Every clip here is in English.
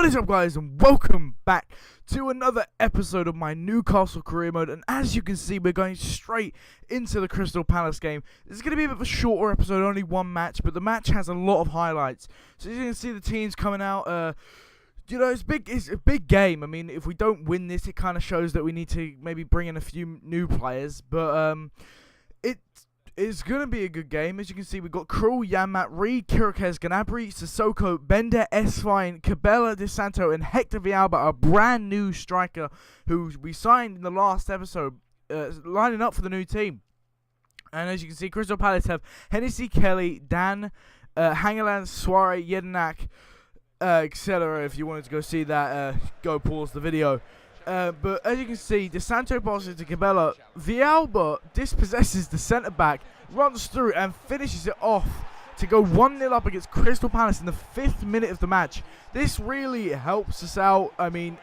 What is up, guys, and welcome back to another episode of my Newcastle career mode. And as you can see, we're going straight into the Crystal Palace game. This is going to be a bit of a shorter episode, only one match, but the match has a lot of highlights. So as you can see, the teams coming out. You know, it's a big game. I mean, if we don't win this, it kind of shows that we need to maybe bring in a few new players. But it's going to be a good game. As you can see, we've got Krul, Yanmat, Reed, Kirikes, Gnabry, Sissoko, Bender, Esfine, Cabela, De Santo, and Hector Villalba, a brand new striker who we signed in the last episode, lining up for the new team. And as you can see, Crystal Palace have Hennessy, Kelly, Dan, Hangeland, Soare, Yedinak, etc. If you wanted to go see that, go pause the video. But as you can see, De Santo passes to Cabela. Villalba dispossesses the centre-back, runs through and finishes it off to go 1-0 up against Crystal Palace in the 5th minute of the match. This really helps us out. I mean,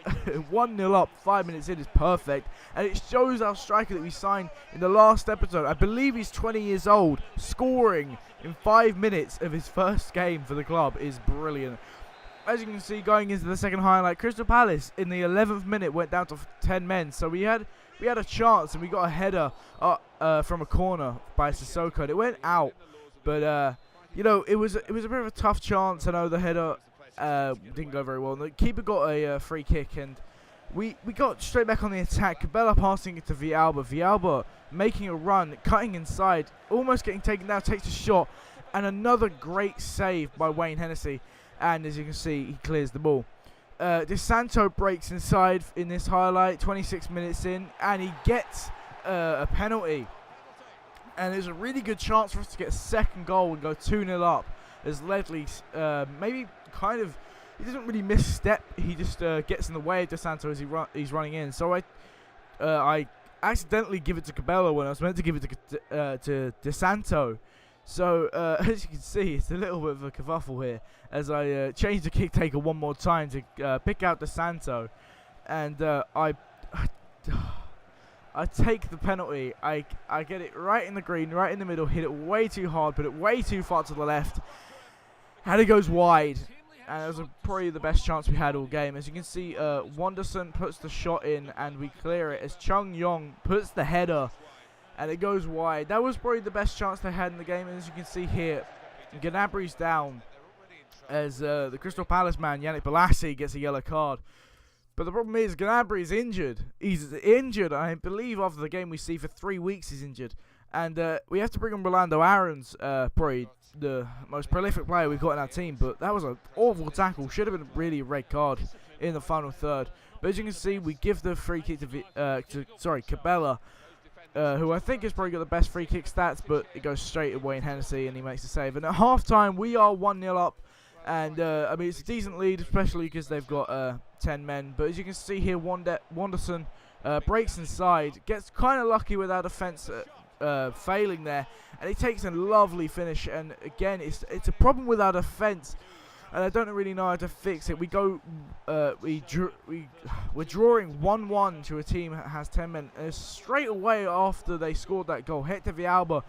1-0 up, 5 minutes in is perfect. And it shows our striker that we signed in the last episode. I believe he's 20 years old. Scoring in 5 minutes of his first game for the club is brilliant. As you can see, going into the second highlight, Crystal Palace in the 11th minute went down to 10 men. So we had a chance, and we got a header from a corner by Sissoko. And it went out, but you know, it was a bit of a tough chance. I know the header didn't go very well. The keeper got a free kick, and we got straight back on the attack. Cabela passing it to Villalba. Villalba making a run, cutting inside, almost getting taken down, takes a shot, and another great save by Wayne Hennessy. And as you can see, he clears the ball. De Santo breaks inside in this highlight, 26 minutes in, and he gets a penalty. And there's a really good chance for us to get a second goal and go 2-0 up. As Ledley maybe kind of, he doesn't really misstep, he just gets in the way of De Santo as he's running in. So I accidentally give it to Cabela when I was meant to give it to De Santo. So, as you can see, it's a little bit of a kerfuffle here as I change the kick taker one more time to pick out De Santo. And I take the penalty. I get it right in the green, right in the middle, hit it way too hard, put it way too far to the left. And it goes wide. And it was probably the best chance we had all game. As you can see, Wanderson puts the shot in and we clear it as Chung Yong puts the header. And it goes wide. That was probably the best chance they had in the game. And as you can see here, Gnabry's down as the Crystal Palace man, Yannick Bolasie, gets a yellow card. But the problem is Gnabry's injured. He's injured. I believe after the game we see for 3 weeks he's injured. And we have to bring on Rolando Aarons, probably the most prolific player we've got in our team. But that was an awful tackle. Should have been really a red card in the final third. But as you can see, we give the free kick to Cabela. Who I think has probably got the best free kick stats, but it goes straight to Wayne Hennessy and he makes the save. And at half-time, we are 1-0 up. And, I mean, it's a decent lead, especially because they've got 10 men. But as you can see here, Wanderson breaks inside, gets kind of lucky with our defence failing there. And he takes a lovely finish. And, again, it's a problem with our defence. And I don't really know how to fix it. We're drawing 1-1 to a team that has 10 men. And straight away after they scored that goal, Hector Villalba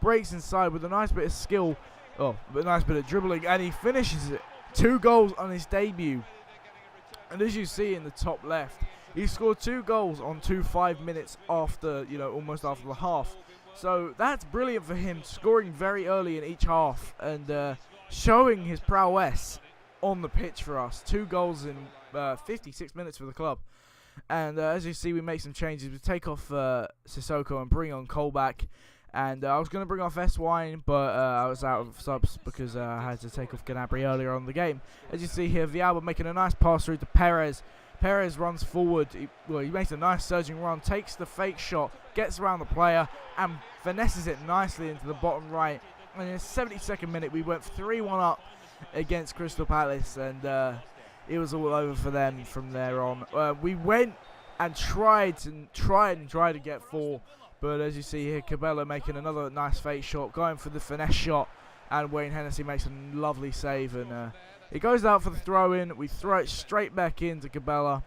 breaks inside with a nice bit of skill. Oh, a nice bit of dribbling. And he finishes it. 2 goals on his debut. And as you see in the top left, he scored 2 goals on 5 minutes after, you know, almost after the half. So that's brilliant for him, scoring very early in each half. And showing his prowess on the pitch for us. 2 goals in 56 minutes for the club. And as you see, we make some changes. We take off Sissoko and bring on Colback. And I was going to bring off Eswine, but I was out of subs because I had to take off Gnabry earlier on in the game. As you see here, Villalba making a nice pass through to Perez. Perez runs forward. He makes a nice surging run, takes the fake shot, gets around the player, and finesses it nicely into the bottom right. And in the 72nd minute, we went 3-1 up against Crystal Palace, and it was all over for them from there on. We went and tried to get 4, but as you see here, Cabela making another nice fake shot, going for the finesse shot, and Wayne Hennessy makes a lovely save, and it goes out for the throw-in. We throw it straight back into Cabela.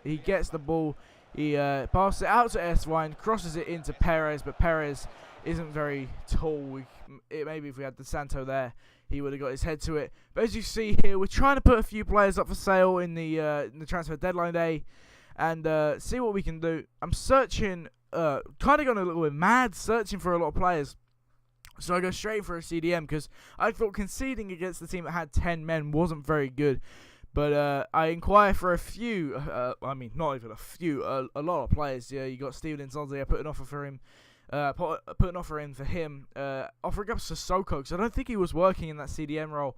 He gets the ball. He passes it out to Eswine, crosses it into Perez, but Perez isn't very tall. Maybe if we had De Santo there, he would have got his head to it. But as you see here, we're trying to put a few players up for sale in the transfer deadline day, and see what we can do. I'm searching, kind of going a little bit mad, searching for a lot of players. So I go straight for a CDM because I thought conceding against the team that had 10 men wasn't very good. But I inquire for a few, I mean, not even a few, a lot of players. Yeah, you got Steven Nzonzi. I put an offer for him. Put an offer in for him, offering up Sissoko, because I don't think he was working in that CDM role.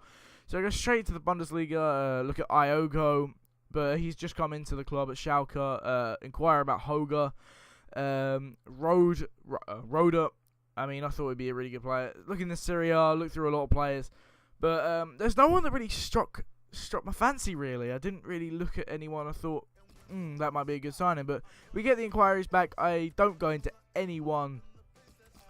So I go straight to the Bundesliga, look at Iogo, but he's just come into the club at Schalke. Inquire about Hoga, Roda. I mean, I thought he'd be a really good player. Look in the Serie A, look through a lot of players, but there's no one that really struck my fancy, really. I didn't really look at anyone I thought, that might be a good signing. But we get the inquiries back. I don't go into anyone.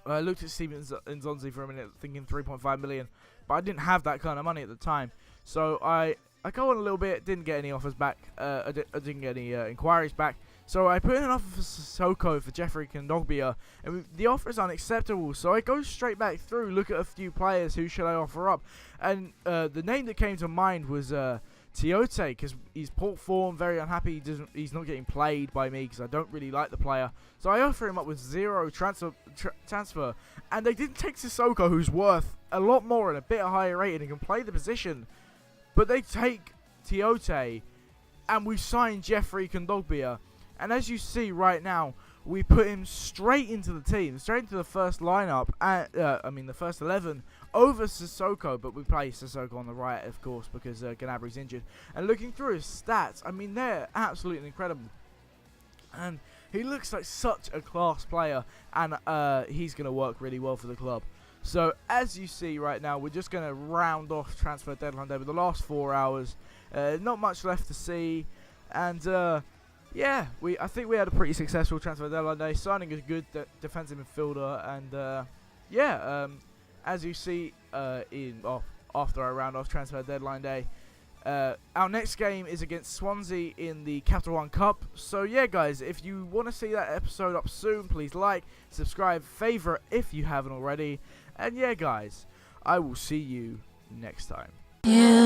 I looked at Steven Nzonzi for a minute, thinking 3.5 million, but I didn't have that kind of money at the time. So I go on a little bit, didn't get any offers back. I didn't get any inquiries back. So I put in an offer for Sissoko for Jeffrey Kondogbia, and the offer is unacceptable. So I go straight back through, look at a few players. Who should I offer up? And the name that came to mind was Tiote, because he's poor form, very unhappy. He's not getting played by me because I don't really like the player. So I offer him up with 0 transfer, and they didn't take Sissoko, who's worth a lot more and a bit higher rated and can play the position. But they take Tiote, and we sign Jeffrey Kondogbia. And as you see right now, we put him straight into the team, straight into the first lineup, the first 11, over Sissoko, but we play Sissoko on the right, of course, because Gnabry's injured. And looking through his stats, I mean, they're absolutely incredible. And he looks like such a class player, and he's going to work really well for the club. So, as you see right now, we're just going to round off transfer deadline day with the last 4 hours. Not much left to see, and yeah, I think we had a pretty successful transfer deadline day, signing a good defensive midfielder, and as you see after I round off transfer deadline day, our next game is against Swansea in the Capital One Cup. So yeah, guys, if you want to see that episode up soon, please like, subscribe, favourite if you haven't already, and yeah, guys, I will see you next time. Yeah.